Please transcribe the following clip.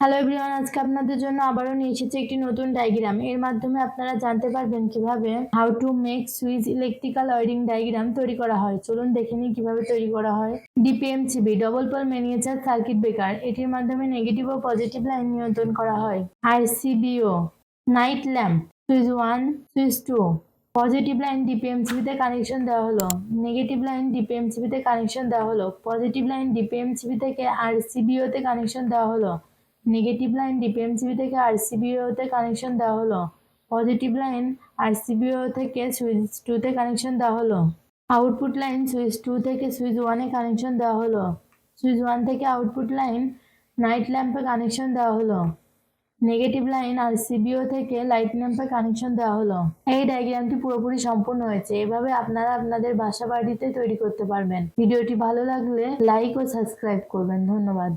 Hello everyone, আজকে আপনাদের জন্য আবারও নিয়ে এসেছি একটি নতুন ডায়াগ্রাম। এর মাধ্যমে আপনারা জানতে পারবেন কিভাবে how to make switch electrical wiring diagram তৈরি করা হয়। চলুন দেখে নিই কিভাবে তৈরি করা হয়। DPMCB double pole miniature circuit breaker, এটির মাধ্যমে নেগেটিভ ও পজিটিভ লাইন নিয়ন্ত্রণ করা হয়। RCBO night lamp, switch 1 switch 2, positive line ডিপিএমসিবিতে কানেকশন দেওয়া হলো, নেগেটিভ লাইন ডিপিএমসিবিতে কানেকশন দেওয়া হলো, পজিটিভ লাইন ডিপিএমসিবি থেকে আরসিবিওতে কানেকশন দেওয়া হলো, নেগেটিভ লাইন ডিপিএমসিবি থেকে আরসিবিওতে কানেকশন দেওয়া হলো, পজিটিভ লাইন আরসিবিও থেকে সুইচ 2 তে কানেকশন দেওয়া হলো, আউটপুট লাইন সুইচ 2 থেকে সুইচ 1 এ কানেকশন দেওয়া হলো, সুইচ 1 থেকে আউটপুট লাইন নাইট ল্যাম্পে কানেকশন দেওয়া হলো, নেগেটিভ লাইন আরসিবিও থেকে লাইট ল্যাম্পে কানেকশন দেওয়া হলো। এই ডায়াগ্রামটি পুরোপুরি সম্পূর্ণ হয়েছে। এভাবে আপনারা আপনাদের বাসা বাড়িতে তৈরি করতে পারবেন। ভিডিওটি ভালো লাগলে লাইক ও সাবস্ক্রাইব করবেন। ধন্যবাদ।